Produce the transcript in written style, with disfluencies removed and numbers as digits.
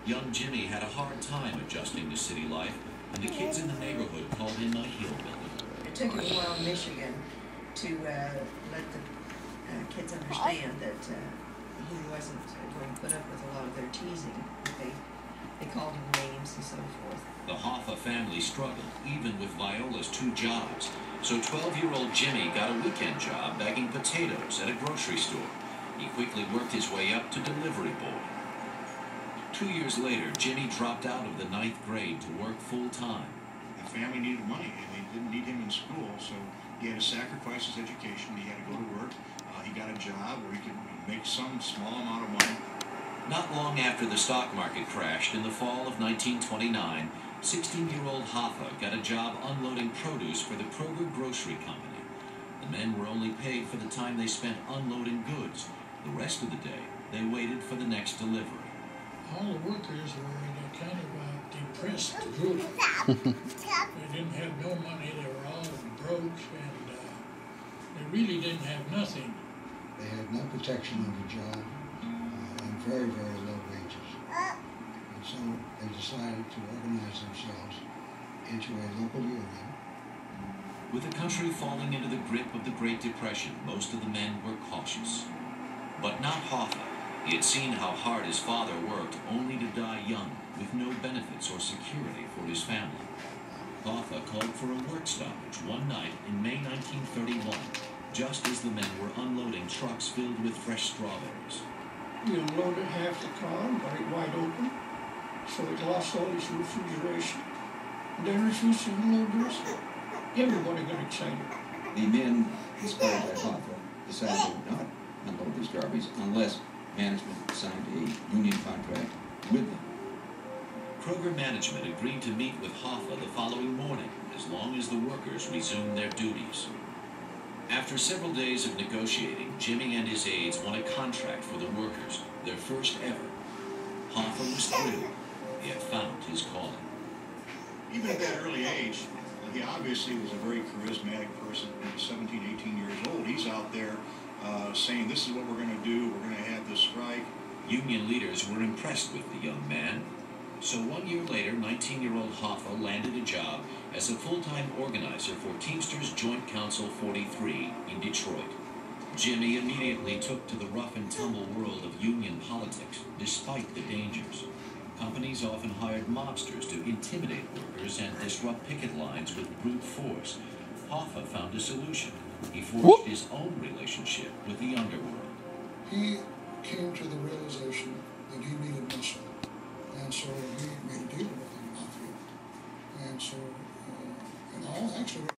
Young Jimmy had a hard time adjusting to city life, and the kids in the neighborhood called him a hillbilly. It took him a while in Michigan to let the kids understand that he wasn't going to put up with a lot of their teasing. They called him names and so forth. The Hoffa family struggled, even with Viola's 2 jobs. So 12-year-old Jimmy got a weekend job bagging potatoes at a grocery store. He quickly worked his way up to delivery boy. 2 years later, Jimmy dropped out of the 9th grade to work full-time. The family needed money, and they didn't need him in school, so he had to sacrifice his education. He had to go to work. He got a job where he could make some small amount of money. Not long after the stock market crashed in the fall of 1929, 16-year-old Hoffa got a job unloading produce for the Kroger Grocery Company. The men were only paid for the time they spent unloading goods. The rest of the day, they waited for the next delivery. All the workers were in a kind of a depressed group. They didn't have no money. They were all broke, and they really didn't have nothing. They had no protection on the job and very, very low wages. And so they decided to organize themselves into a local union. With the country falling into the grip of the Great Depression, most of the men were cautious. But not Hoffa. He had seen how hard his father worked, only to die young, with no benefits or security for his family. Hoffa called for a work stoppage one night in May 1931, just as the men were unloading trucks filled with fresh strawberries. We unloaded half the car and got it wide open, so it lost all its refrigeration. And then refused to unload the rest of it. Everybody got excited. The men inspired by Hoffa decided they would not unload these garbage unless management signed a union contract with them. Kroger management agreed to meet with Hoffa the following morning, as long as the workers resumed their duties. After several days of negotiating, Jimmy and his aides won a contract for the workers, their first ever. Hoffa was thrilled. He had found his calling. Even at that early age, he obviously was a very charismatic person. He was 17, 18 years old. He's out there saying, this is what we're going to do. We're going to have this strike. Union leaders were impressed with the young man. So 1 year later, 19-year-old Hoffa landed a job as a full-time organizer for Teamsters Joint Council 43 in Detroit. Jimmy immediately took to the rough and tumble world of union politics, despite the dangers. Companies often hired mobsters to intimidate workers and disrupt picket lines with brute force. Hoffa found a solution. He forged his own relationship with the underworld. He came to the realization that he needed muscle, and so he made a deal with the mafia. And so, actually